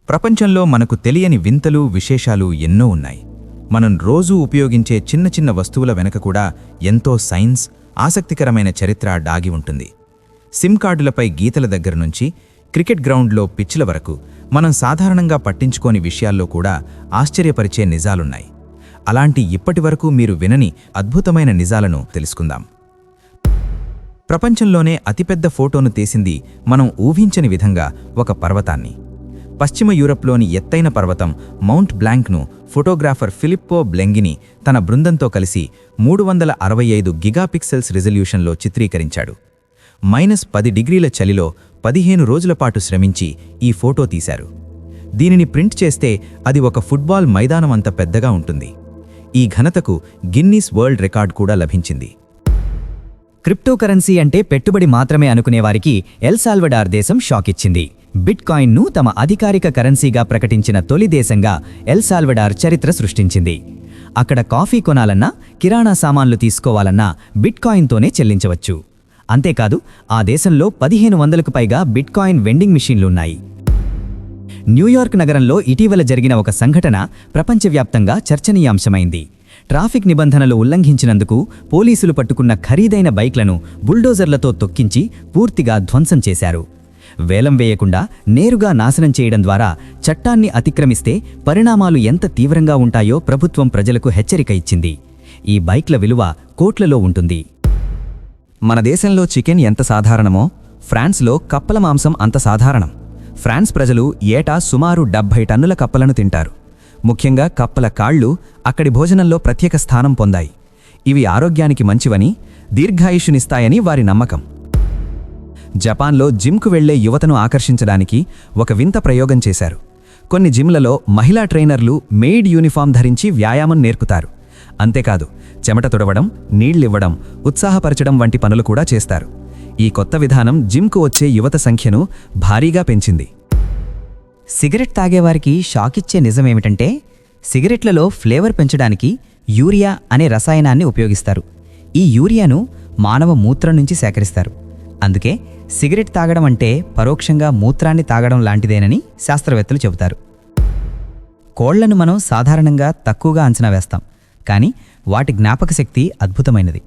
ప్రపంచంలో మనకు తెలియని వింతలు విశేషాలు ఎన్నో ఉన్నాయి. మనం రోజూ ఉపయోగించే చిన్న చిన్న వస్తువుల వెనక కూడా ఎంతో సైన్స్, ఆసక్తికరమైన చరిత్ర దాగి ఉంటుంది. సిమ్ కార్డులపై గీతల దగ్గర నుంచి క్రికెట్ గ్రౌండ్లో పిచ్ల వరకు మనం సాధారణంగా పట్టించుకోని విషయాల్లో కూడా ఆశ్చర్యపరిచే నిజాలున్నాయి. అలాంటి ఇప్పటివరకు మీరు వినని అద్భుతమైన నిజాలను తెలుసుకుందాం. ప్రపంచంలోనే అతిపెద్ద ఫోటోను తీసింది మనం ఊహించని విధంగా ఒక పర్వతాన్ని. పశ్చిమ యూరప్లోని ఎత్తైన పర్వతం మౌంట్ బ్లాంక్ను ఫోటోగ్రాఫర్ ఫిలిప్పో బ్లెంగిని తన బృందంతో కలిసి 365 గిగాపిక్సెల్స్ రిజల్యూషన్లో చిత్రీకరించాడు. -10 డిగ్రీల చలిలో 15 రోజుల పాటు శ్రమించి ఈ ఫోటో తీశారు. దీనిని ప్రింట్ చేస్తే అది ఒక ఫుట్బాల్ మైదానం అంత పెద్దగా ఉంటుంది. ఈ ఘనతకు గిన్నీస్ వరల్డ్ రికార్డ్ కూడా లభించింది. క్రిప్టోకరెన్సీ అంటే పెట్టుబడి మాత్రమే అనుకునేవారికి ఎల్ సాల్వడార్ దేశం షాక్ ఇచ్చింది. బిట్కాయిన్ను తమ అధికారిక కరెన్సీగా ప్రకటించిన తొలి దేశంగా ఎల్ సాల్వడార్ చరిత్ర సృష్టించింది. అక్కడ కాఫీ కొనాలన్నా, కిరాణా సామాన్లు తీసుకోవాలన్నా బిట్కాయిన్తోనే చెల్లించవచ్చు. అంతేకాదు, ఆ దేశంలో 1500కు పైగా బిట్కాయిన్ వెండింగ్ మిషన్లున్నాయి. న్యూయార్క్ నగరంలో ఇటీవల జరిగిన ఒక సంఘటన ప్రపంచవ్యాప్తంగా చర్చనీయాంశమైంది. ట్రాఫిక్ నిబంధనలు ఉల్లంఘించినందుకు పోలీసులు పట్టుకున్న ఖరీదైన బైక్లను బుల్డోజర్లతో తొక్కించి పూర్తిగా ధ్వంసం చేశారు. వేలం వేయకుండా నేరుగా నాశనం చేయడం ద్వారా చట్టాన్ని అతిక్రమిస్తే పరిణామాలు ఎంత తీవ్రంగా ఉంటాయో ప్రభుత్వం ప్రజలకు హెచ్చరిక ఇచ్చింది. ఈ బైక్ల విలువ కోట్లలో ఉంటుంది. మన దేశంలో చికెన్ ఎంత సాధారణమో, ఫ్రాన్స్లో కప్పల మాంసం అంత సాధారణం. ఫ్రాన్స్ ప్రజలు ఏటా సుమారు 70 టన్నుల కప్పలను తింటారు. ముఖ్యంగా కప్పల కాళ్ళు అక్కడి భోజనంలో ప్రత్యేక స్థానం పొందాయి. ఇవి ఆరోగ్యానికి మంచివని, దీర్ఘాయుష్యునిస్తాయని వారి నమ్మకం. జపాన్లో జిమ్కు వెళ్లే యువతను ఆకర్షించడానికి ఒక వింత ప్రయోగం చేశారు. కొన్ని జిమ్లలో మహిళా ట్రైనర్లు మెయిడ్ యూనిఫామ్ ధరించి వ్యాయామం నేర్పుతారు. అంతేకాదు, చెమట తుడవడం, నీళ్లివ్వడం, ఉత్సాహపరచడం వంటి పనులు కూడా చేస్తారు. ఈ కొత్త విధానం జిమ్కు వచ్చే యువత సంఖ్యను భారీగా పెంచింది. సిగరెట్ తాగేవారికి షాకిచ్చే నిజమేమిటంటే, సిగరెట్లలో ఫ్లేవర్ పెంచడానికి యూరియా అనే రసాయనాన్ని ఉపయోగిస్తారు. ఈ యూరియాను మానవ మూత్రం నుంచి సేకరిస్తారు. అందుకే సిగరెట్ తాగడం అంటే పరోక్షంగా మూత్రాన్ని తాగడం లాంటిదేనని శాస్త్రవేత్తలు చెబుతారు. కోళ్లను మనం సాధారణంగా తక్కువగా అంచనా వేస్తాం, కానీ వాటి జ్ఞాపకశక్తి అద్భుతమైనది.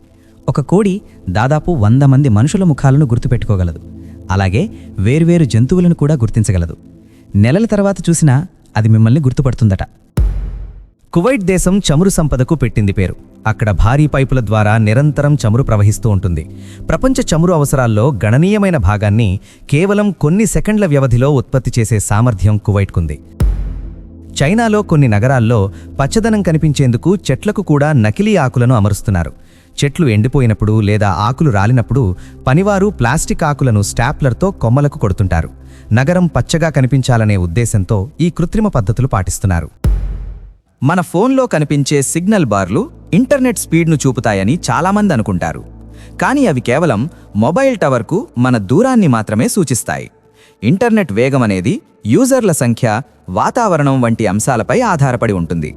ఒక కోడి దాదాపు 100 మంది మనుషుల ముఖాలను గుర్తుపెట్టుకోగలదు. అలాగే వేర్వేరు జంతువులను కూడా గుర్తించగలదు. నెలల తర్వాత చూసినా అది మిమ్మల్ని గుర్తుపడుతుందట. కువైట్ దేశం చమురు సంపదకు పెట్టింది పేరు. అక్కడ భారీ పైపుల ద్వారా నిరంతరం చమురు ప్రవహిస్తూ ఉంటుంది. ప్రపంచ చమురు అవసరాల్లో గణనీయమైన భాగాన్ని కేవలం కొన్ని సెకండ్ల వ్యవధిలో ఉత్పత్తి చేసే సామర్థ్యం కువైట్కుంది. చైనాలో కొన్ని నగరాల్లో పచ్చదనం కనిపించేందుకు చెట్లకు కూడా నకిలీ ఆకులను అమరుస్తున్నారు. చెట్లు ఎండిపోయినప్పుడు లేదా ఆకులు రాలినప్పుడు పనివారు ప్లాస్టిక్ ఆకులను స్టాప్లర్తో కొమ్మలకు కొడుతుంటారు. నగరం పచ్చగా కనిపించాలనే ఉద్దేశంతో ఈ కృత్రిమ పద్ధతులు పాటిస్తున్నారు. మన ఫోన్లో కనిపించే సిగ్నల్ బార్లు ఇంటర్నెట్ స్పీడ్ను చూపుతాయని చాలామంది అనుకుంటారు. కానీ అవి కేవలం మొబైల్ టవర్కు మన దూరాన్ని మాత్రమే సూచిస్తాయి. ఇంటర్నెట్ వేగం అనేది యూజర్ల సంఖ్య, వాతావరణం వంటి అంశాలపై ఆధారపడి ఉంటుంది.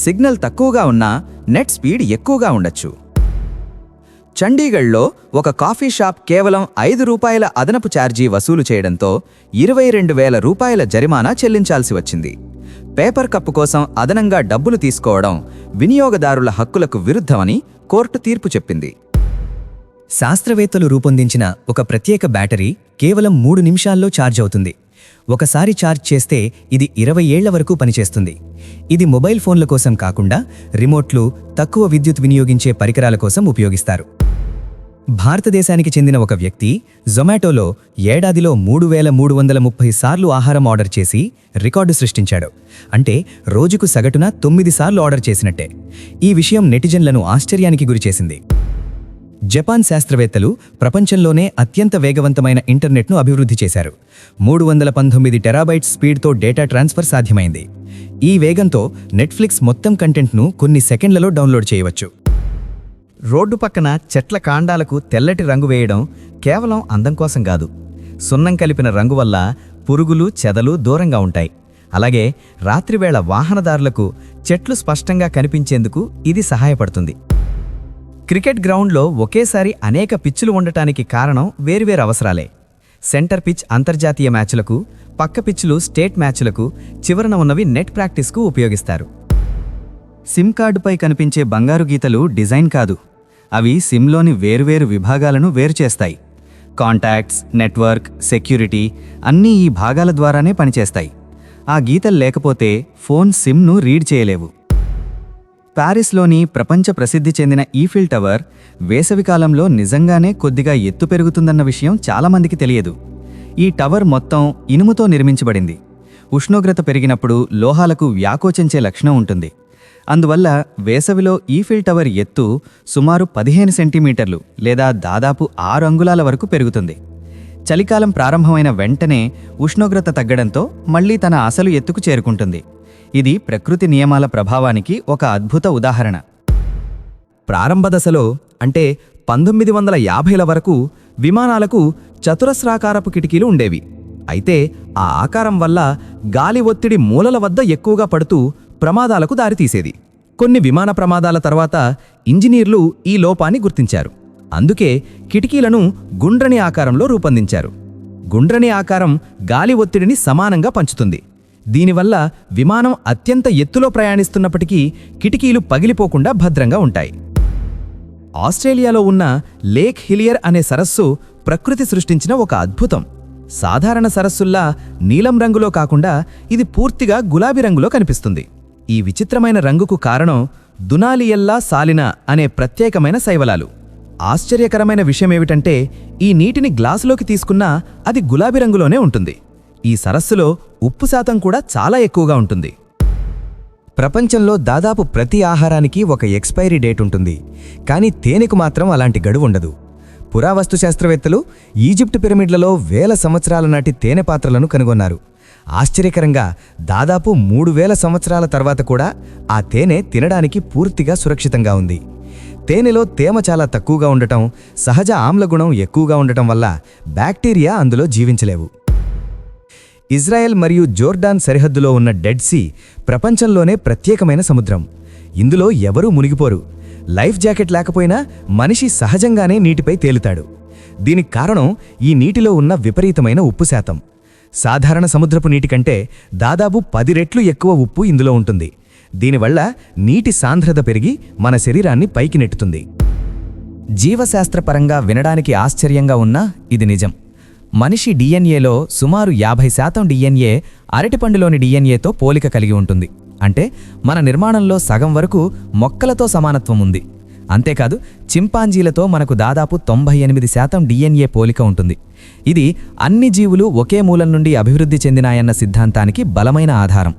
సిగ్నల్ తక్కువగా ఉన్నా నెట్ స్పీడ్ ఎక్కువగా ఉండొచ్చు. చండీగఢ్లో ఒక కాఫీ షాప్ కేవలం ₹5 అదనపు ఛార్జీ వసూలు చేయడంతో 22,000 రూపాయల జరిమానా చెల్లించాల్సి వచ్చింది. పేపర్ కప్పు కోసం అదనంగా డబ్బులు తీసుకోవడం వినియోగదారుల హక్కులకు విరుద్ధమని కోర్టు తీర్పు చెప్పింది. శాస్త్రవేత్తలు రూపొందించిన ఒక ప్రత్యేక బ్యాటరీ కేవలం 3 నిమిషాల్లో ఛార్జ్ అవుతుంది. ఒకసారి ఛార్జ్ చేస్తే ఇది 20 ఏళ్ల వరకు పనిచేస్తుంది. ఇది మొబైల్ ఫోన్ల కోసం కాకుండా రిమోట్లు, తక్కువ విద్యుత్ వినియోగించే పరికరాల కోసం ఉపయోగిస్తారు. భారతదేశానికి చెందిన ఒక వ్యక్తి జొమాటోలో ఏడాదిలో 3,330 సార్లు ఆహారం ఆర్డర్ చేసి రికార్డు సృష్టించాడు. అంటే రోజుకు సగటున 9 సార్లు ఆర్డర్ చేసినట్టే. ఈ విషయం నెటిజన్లను ఆశ్చర్యానికి గురిచేసింది. జపాన్ శాస్త్రవేత్తలు ప్రపంచంలోనే అత్యంత వేగవంతమైన ఇంటర్నెట్ను అభివృద్ధి చేశారు. 319 టెరాబైట్స్ స్పీడ్తో డేటా ట్రాన్స్ఫర్ సాధ్యమైంది. ఈ వేగంతో నెట్ఫ్లిక్స్ మొత్తం కంటెంట్ను కొన్ని సెకండ్లలో డౌన్లోడ్ చేయవచ్చు. రోడ్డు పక్కన చెట్ల కాండాలకు తెల్లటి రంగు వేయడం కేవలం అందం కోసం కాదు. సున్నం కలిపిన రంగు వల్ల పురుగులు, చెదలు దూరంగా ఉంటాయి. అలాగే రాత్రివేళ వాహనదారులకు చెట్లు స్పష్టంగా కనిపించేందుకు ఇది సహాయపడుతుంది. క్రికెట్ గ్రౌండ్లో ఒకేసారి అనేక పిచ్చులు ఉండటానికి కారణం వేర్వేరు అవసరాలే. సెంటర్ పిచ్ అంతర్జాతీయ మ్యాచ్లకు, పక్క పిచ్లు స్టేట్ మ్యాచ్లకు, చివరన ఉన్నవి నెట్ ప్రాక్టీస్కు ఉపయోగిస్తారు. సిమ్ కార్డుపై కనిపించే బంగారు గీతలు డిజైన్ కాదు, అవి సిమ్లోని వేరువేరు విభాగాలను వేరు చేస్తాయి. కాంటాక్ట్స్, నెట్వర్క్, సెక్యూరిటీ అన్నీ ఈ భాగాల ద్వారానే పనిచేస్తాయి. ఆ గీతలు లేకపోతే ఫోన్ సిమ్ను రీడ్ చేయలేవు. ప్యారిస్లోని ప్రపంచ ప్రసిద్ధి చెందిన ఈఫిల్ టవర్ వేసవికాలంలో నిజంగానే కొద్దిగా ఎత్తు పెరుగుతుందన్న విషయం చాలామందికి తెలియదు. ఈ టవర్ మొత్తం ఇనుముతో నిర్మించబడింది. ఉష్ణోగ్రత పెరిగినప్పుడు లోహాలకు వ్యాకోచించే లక్షణం ఉంటుంది. అందువల్ల వేసవిలో ఈఫిల్ టవర్ ఎత్తు సుమారు 15 సెంటీమీటర్లు లేదా దాదాపు 6 అంగుళాల వరకు పెరుగుతుంది. చలికాలం ప్రారంభమైన వెంటనే ఉష్ణోగ్రత తగ్గడంతో మళ్లీ తన అసలు ఎత్తుకు చేరుకుంటుంది. ఇది ప్రకృతి నియమాల ప్రభావానికి ఒక అద్భుత ఉదాహరణ. ప్రారంభ దశలో అంటే 1950ల వరకు విమానాలకు చతురస్రాకారపు కిటికీలు ఉండేవి. అయితే ఆ ఆకారం వల్ల గాలి ఒత్తిడి మూలల వద్ద ఎక్కువగా పడుతూ ప్రమాదాలకు దారితీసేది. కొన్ని విమాన ప్రమాదాల తర్వాత ఇంజనీర్లు ఈ లోపాన్ని గుర్తించారు. అందుకే కిటికీలను గుండ్రని ఆకారంలో రూపొందించారు. గుండ్రని ఆకారం గాలి ఒత్తిడిని సమానంగా పంచుతుంది. దీనివల్ల విమానం అత్యంత ఎత్తులో ప్రయాణిస్తున్నప్పటికీ కిటికీలు పగిలిపోకుండా భద్రంగా ఉంటాయి. ఆస్ట్రేలియాలో ఉన్న లేక్ హిలియర్ అనే సరస్సు ప్రకృతి సృష్టించిన ఒక అద్భుతం. సాధారణ సరస్సుల్లా నీలం రంగులో కాకుండా ఇది పూర్తిగా గులాబీ రంగులో కనిపిస్తుంది. ఈ విచిత్రమైన రంగుకు కారణం దునాలియల్లా సాలినా అనే ప్రత్యేకమైన శైవలాలు. ఆశ్చర్యకరమైన విషయమేమిటంటే ఈ నీటిని గ్లాసులోకి తీసుకున్నా అది గులాబీ రంగులోనే ఉంటుంది. ఈ సరస్సులో ఉప్పు శాతం కూడా చాలా ఎక్కువగా ఉంటుంది. ప్రపంచంలో దాదాపు ప్రతి ఆహారానికి ఒక ఎక్స్పైరీ డేట్ ఉంటుంది. కానీ తేనెకు మాత్రం అలాంటి గడువు ఉండదు. పురావస్తు శాస్త్రవేత్తలు ఈజిప్ట్ పిరమిడ్లలో వేల సంవత్సరాల నాటి తేనె పాత్రలను కనుగొన్నారు. ఆశ్చర్యకరంగా దాదాపు 3000 సంవత్సరాల తర్వాత కూడా ఆ తేనె తినడానికి పూర్తిగా సురక్షితంగా ఉంది. తేనెలో తేమ చాలా తక్కువగా ఉండటం, సహజ ఆమ్లగుణం ఎక్కువగా ఉండటం వల్ల బ్యాక్టీరియా అందులో జీవించలేవు. ఇజ్రాయెల్ మరియు జోర్డాన్ సరిహద్దులో ఉన్న డెడ్ సీ ప్రపంచంలోనే ప్రత్యేకమైన సముద్రం. ఇందులో ఎవరూ మునిగిపోరు. లైఫ్ జాకెట్ లేకపోయినా మనిషి సహజంగానే నీటిపై తేలుతాడు. దీనికి కారణం ఈ నీటిలో ఉన్న విపరీతమైన ఉప్పు శాతం. సాధారణ సముద్రపు నీటి కంటే దాదాపు 10 రెట్లు ఎక్కువ ఉప్పు ఇందులో ఉంటుంది. దీనివల్ల నీటి సాంద్రత పెరిగి మన శరీరాన్ని పైకి నెట్టుతుంది. జీవశాస్త్రపరంగా వినడానికి ఆశ్చర్యంగా ఉన్నా ఇది నిజం. మనిషి డిఎన్ఏలో సుమారు 50% డిఎన్ఏ అరటిపండులోని డిఎన్ఏతో పోలిక కలిగి ఉంటుంది. అంటే మన నిర్మాణంలో సగం వరకు మొక్కలతో సమానత్వం ఉంది. అంతేకాదు చింపాంజీలతో మనకు దాదాపు 98% డిఎన్ఏ పోలిక ఉంటుంది. ఇది అన్ని జీవులు ఒకే మూలం నుండి అభివృద్ధి చెందినాయన్న సిద్ధాంతానికి బలమైన ఆధారం.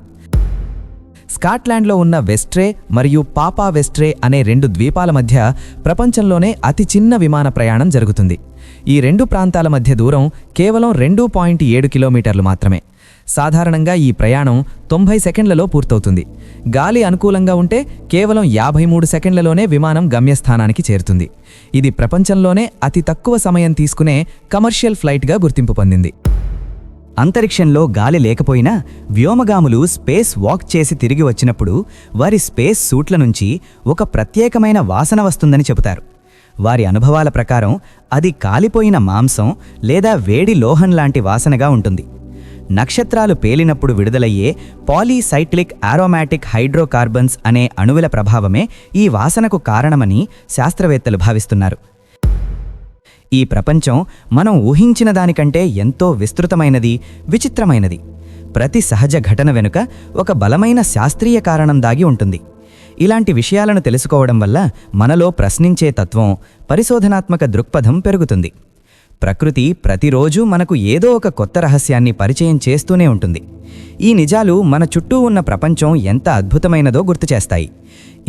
స్కాట్లాండ్లో ఉన్న వెస్ట్రే మరియు పాపా వెస్ట్రే అనే 2 ద్వీపాల మధ్య ప్రపంచంలోనే అతి చిన్న విమాన ప్రయాణం జరుగుతుంది. ఈ 2 ప్రాంతాల మధ్య దూరం కేవలం 2.7 కిలోమీటర్లు మాత్రమే. సాధారణంగా ఈ ప్రయాణం 90 సెకండ్లలో పూర్తవుతుంది. గాలి అనుకూలంగా ఉంటే కేవలం 53 సెకండ్లలోనే విమానం గమ్యస్థానానికి చేరుతుంది. ఇది ప్రపంచంలోనే అతి తక్కువ సమయం తీసుకునే కమర్షియల్ ఫ్లైట్గా గుర్తింపు పొందింది. అంతరిక్షంలో గాలి లేకపోయినా వ్యోమగాములు స్పేస్ వాక్ చేసి తిరిగి వచ్చినప్పుడు వారి స్పేస్ సూట్ల నుంచి ఒక ప్రత్యేకమైన వాసన వస్తుందని చెబుతారు. వారి అనుభవాల ప్రకారం అది కాలిపోయిన మాంసం లేదా వేడి లోహం లాంటి వాసనగా ఉంటుంది. నక్షత్రాలు పేలినప్పుడు విడుదలయ్యే పాలీసైక్లిక్ ఆరోమాటిక్ హైడ్రోకార్బన్స్ అనే అణువుల ప్రభావమే ఈ వాసనకు కారణమని శాస్త్రవేత్తలు భావిస్తున్నారు. ఈ ప్రపంచం మనం ఊహించిన దానికంటే ఎంతో విస్తృతమైనది, విచిత్రమైనది. ప్రతి సహజ ఘటన వెనుక ఒక బలమైన శాస్త్రీయ కారణం దాగి ఉంటుంది. ఇలాంటి విషయాలను తెలుసుకోవడం వల్ల మనలో ప్రశ్నించే తత్వం, పరిశోధనాత్మక దృక్పథం పెరుగుతుంది. ప్రకృతి ప్రతిరోజూ మనకు ఏదో ఒక కొత్త రహస్యాన్ని పరిచయం చేస్తూనే ఉంటుంది. ఈ నిజాలు మన చుట్టూ ఉన్న ప్రపంచం ఎంత అద్భుతమైనదో గుర్తుచేస్తాయి.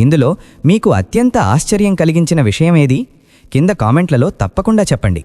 ఇందులో మీకు అత్యంత ఆశ్చర్యం కలిగించిన విషయమేది? కింద కామెంట్లలో తప్పకుండా చెప్పండి.